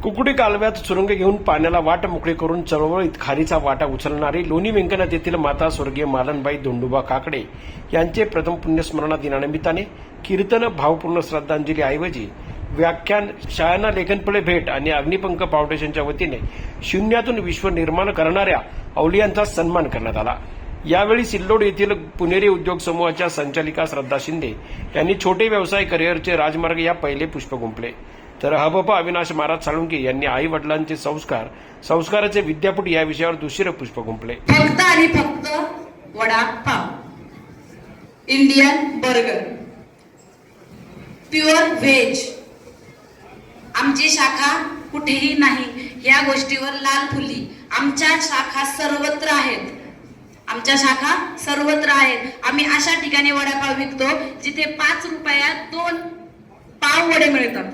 कुकुडी कालव्यात सुरुंग घेऊन पाण्याला वाट मोकळी करून चळवळीत खारीचा वाटा उचलणारी लोणी व्यंकनाथ येथील माता स्वर्गीय मालनबाई धोंडोबा काकडे यांचे प्रथम पुण्यस्मरणा दिनानिमित्ताने कीर्तन भावपूर्ण श्रद्धांजली ऐवजी व्याख्यान शाळांना लेखनफळे भेट आणि अग्निपंख फाउंडेशनच्या वतीने शून्यातून विश्व निर्माण करणाऱ्या अवलियांचा सन्मान करण्यात आला। यावेळी सिल्लोड येथील पुणेरी उद्योग समूहाच्या संचालिका श्रद्धा शिंदे यांनी छोटे व्यवसाय करिअरचे राजमार्ग या पहिले पुष्प गुंफले, तर हबप अविनाश महाराज साळुंके यांनी आई वडिलांचे संस्काराचे विद्यापीठ या विषयावर दुसरे पुष्प गुंफले। फक्त आणि फक्त vada pav, Indian burger, pure veg, आमची शाखा कुठेही नाही। या गोष्टीवर लाल फुली आमच्या शाखा सर्वत्र आहेत, आमच्या शाखा सर्वत्र आहेत। आम्ही अशा ठिकाणी वडापाव विकतो जिथे 5 रुपयात 2 पाव वडे मिळतात,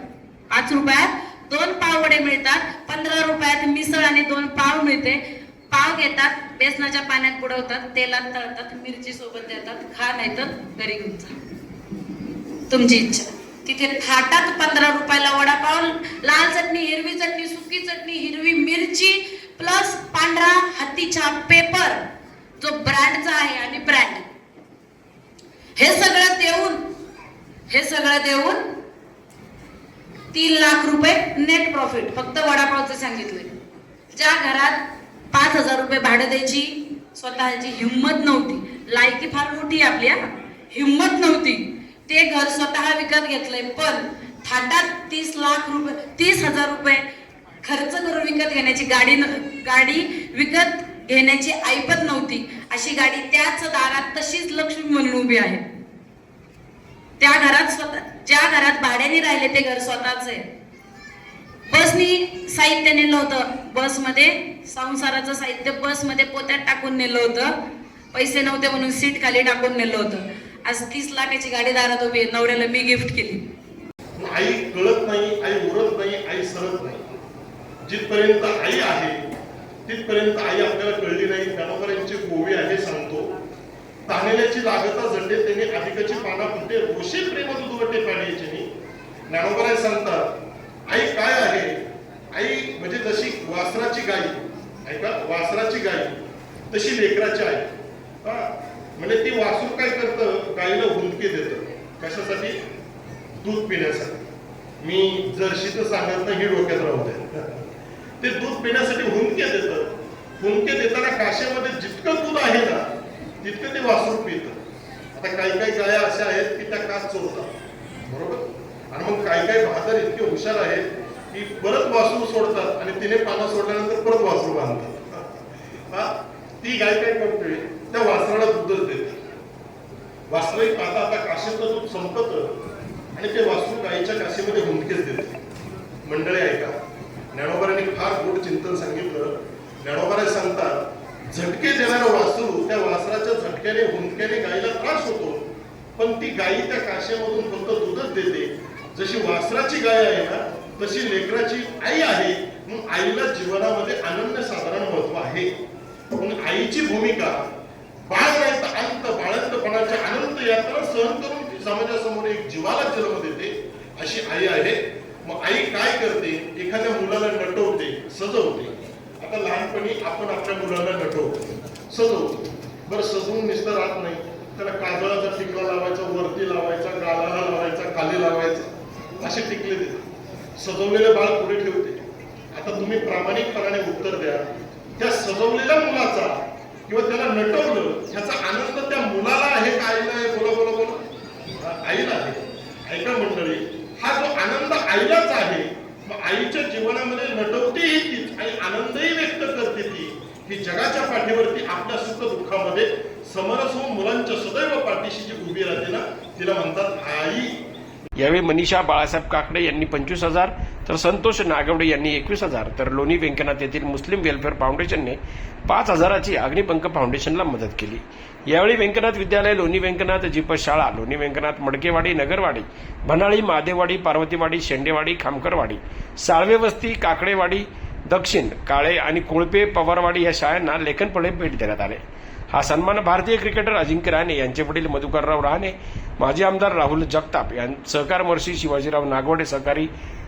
5 रुपयात 2 पाव वडे मिळतात, 15 रुपयात मिसळ आणि 2 पाव मिळते। पाव घेतात, बेसनाच्या पाण्यात बुडवतात, तेलात तळतात, मिरची सोबत देतात, खा नाही तर घरी घेऊन जा, तुमची इच्छा। तिथे थाटात 15 रुपयाला वडापाव, लाल चटणी, हिरवी चटणी, सुकी चटणी, हिरवी मिरची प्लस पांढरा हत्तीचा पेपर जो ब्रँडचा आहे आणि ब्रँड, हे सगळं देऊन 3 लाख रुपये नेट प्रॉफिट फक्त वडापावचं सांगितलंय। ज्या घरात 5,000 रुपये भाडं द्यायची स्वतःची हिंमत नव्हती, लायकी फार मोठी आपल्या, हिंमत नव्हती, ते घर स्वतः विकत घेतलंय। पण थाटात 30,000 रुपये खर्च करून विकत घेण्याची गाडी विकत घेण्याची ऐपत नव्हती, अशी गाडी त्याच दारात तशीच लक्ष्मी म्हणून उभी आहे। त्या घरात ज्या घरात भाड्याने राहिले ते घर स्वतःच आहे। बसनी साहित्य नेलं होतं, बसमध्ये संसाराचं साहित्य बसमध्ये पोत्यात टाकून नेलं होतं, पैसे नव्हते म्हणून सीट खाली टाकून नेलं होतं। आज 30 लाखाची गाडी दारात उभी आहे, नवऱ्याला मी गिफ्ट केली। आई कळत नाही, आई उरत नाही, आई सरत नाही। जिथपर्यंत आई आहे तिथपर्यंत आई आपल्याला कळली नाही। ज्ञानोबरांची गोवी आहे सांगतो, तानेल्याची लागता जडे त्याने अधिकाची पाना फुटे, रोषे प्रेम दुधवटे पाण्याचे। ज्ञानोबराय सांगतात आई काय आहे, आई म्हणजे जशी वासराची गाय, ऐका, वासराची गाय तशी लेकराची आई। म्हणजे ती वासरू काय करतं, गायीला हुंदके देतं, कशासाठी? दूध पिण्यासाठी। मी जर्शीचं सांगत नाही, हे डोक्यात राहू दे। ते दूध पिण्यासाठी हुंदके देतं, हुंदके देताना काशेमध्ये जितकं दूध आहे ना तितकं ते वासरू पितं। आता काही गाया अशा आहेत की त्या कास चोरतात, बरोबर, आणि मग काही बहादर इतके हुशार आहेत की परत वासरू सोडतात आणि तिने पानं सोडल्यानंतर परत वासरू बांधतात। ती गाय काय करते, त्या वासराला दूधच देते। वासराही पाहता आता काशीतलं दूध संपत आणि ते वासरू गायीच्या काशीमध्ये हुंदकेच देते। मंडळी ऐका, ज्ञानोबरांनी फार गोड चिंतन सांगितलं। ज्ञानोबराय सांगतात झटके देणारं वासरू त्या वासराच्या झटक्याने हुंदक्याने गायीला त्रास होतो, पण ती गायी त्या काशेमधून फक्त दूधच देते। जशी वासराची गाय आहे ना तशी लेकराची आई आहे, मग आईला जीवनामध्ये अनन्यसाधारण महत्व आहे। म्हणून आईची भूमिका बाळ नाही तर अंत, बाळंतपणाच्या अनंत यात्रा सहन करून ती समाजासमोर एक जीवाला जन्म देते, अशी आई आहे। मग आई काय करते, एखाद्या मुलाला नटवते, सजवते। आता लहानपणी आपण आपल्या मुलाला नटवतो, सजवतो, बरं सजवून नुसतं राहत नाही, त्याला काजळाचा टिकला लावायचा, वरती लावायचा, गालाला लावायचा, खाली लावायचा, असे टिकले देते। सजवलेले बाळ पुढे ठेवते। आता तुम्ही प्रामाणिकपणाने उत्तर द्या, त्या सजवलेल्या मुलाचा किंवा त्याला नटवलं ह्याचा आनंद त्या मुलाला आहे का आईला आहे? बोला बोला बोला, आईला आहे। ऐका मंडळी, हा जो आनंद आईलाच आहे। मग आईच्या जीवनामध्ये नटवतेही तीच आणि आनंदही व्यक्त करते ती, ही जगाच्या पाठीवरती आपल्या सुख दुःखामध्ये समरस होऊन मुलांच्या सदैव पाठीशी जी उभी राहते ना तिला म्हणतात आई। यावेळी मनीषा बाळासाहेब काकडे यांनी 25,000, तर संतोष नागवडे यांनी 21,000, तर लोणी व्यंकनाथ येथील मुस्लिम वेलफेअर फाउंडेशनने 5,000ची अग्निपंख फाउंडेशनला मदत केली। यावेळी व्यंकनाथ विद्यालय, लोणी व्यंकनाथ जीप शाळा, लोणी व्यंकनाथ मडकेवाडी, नगरवाडी, भनाळी, महादेववाडी, पार्वतीवाडी, शेंडेवाडी, खामकरवाडी, साळवे वस्ती, काकडेवाडी दक्षिण, काळे आणि कोळपे पवारवाडी या शाळांना लेखनफळे भेट देण्यात आले। हा सन्मान भारतीय क्रिकेटर अजिंक्य रहाणे यांचे वडील मधुकरराव रहाणे, माजी आमदार राहुल जगताप सहकार महर्षी शिवाजीराव नागवडे सहकारी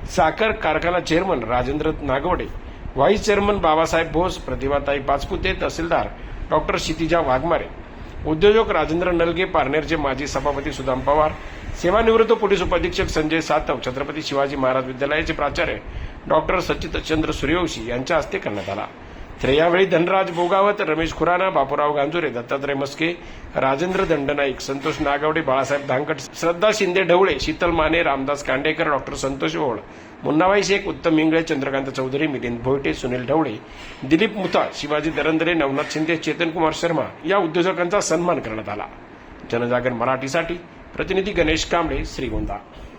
साखर कारखाना chairman Rajendra Nagawade, vice chairman Babasaheb Bhos, Pratibhatai Pachpute, तहसीलदार डॉक्टर क्षितिजा वाघमारे, उद्योजक राजेंद्र नलगे, पारनेरचे माजी सभापती सुदाम पवार, सेवानिवृत्त पोलीस उपाधीक्षक संजय सातव, छत्रपती शिवाजी महाराज विद्यालयाचे प्राचार्य डॉक्टर सच्चितचंद्र सूर्यवंशी यांच्या हस्ते करण्यात आला. तर यावेळी धनराज बोगावत, रमेश खुराना, बापूराव गांजुरे, दत्तात्रय मस्के, राजेंद्र दंडनाईक, संतोष नागवडे, बाळासाहेब धांकट, श्रद्धा शिंदे ढवळे, शीतल माने, रामदास कांडेकर, डॉक्टर संतोष ओळ, मुन्नाबाई शेख, उत्तम इंगळे, चंद्रकांत चौधरी, मिलिंद भोयटे, सुनील ढवळे, दिलीप मुथा, शिवाजी दरंदरे, नवनाथ शिंदे, चेतन कुमार शर्मा या उद्योजकांचा सन्मान करण्यात आला. जनजागर मराठीसाठी प्रतिनिधी गणेश कांबळे, श्रीगोंदा.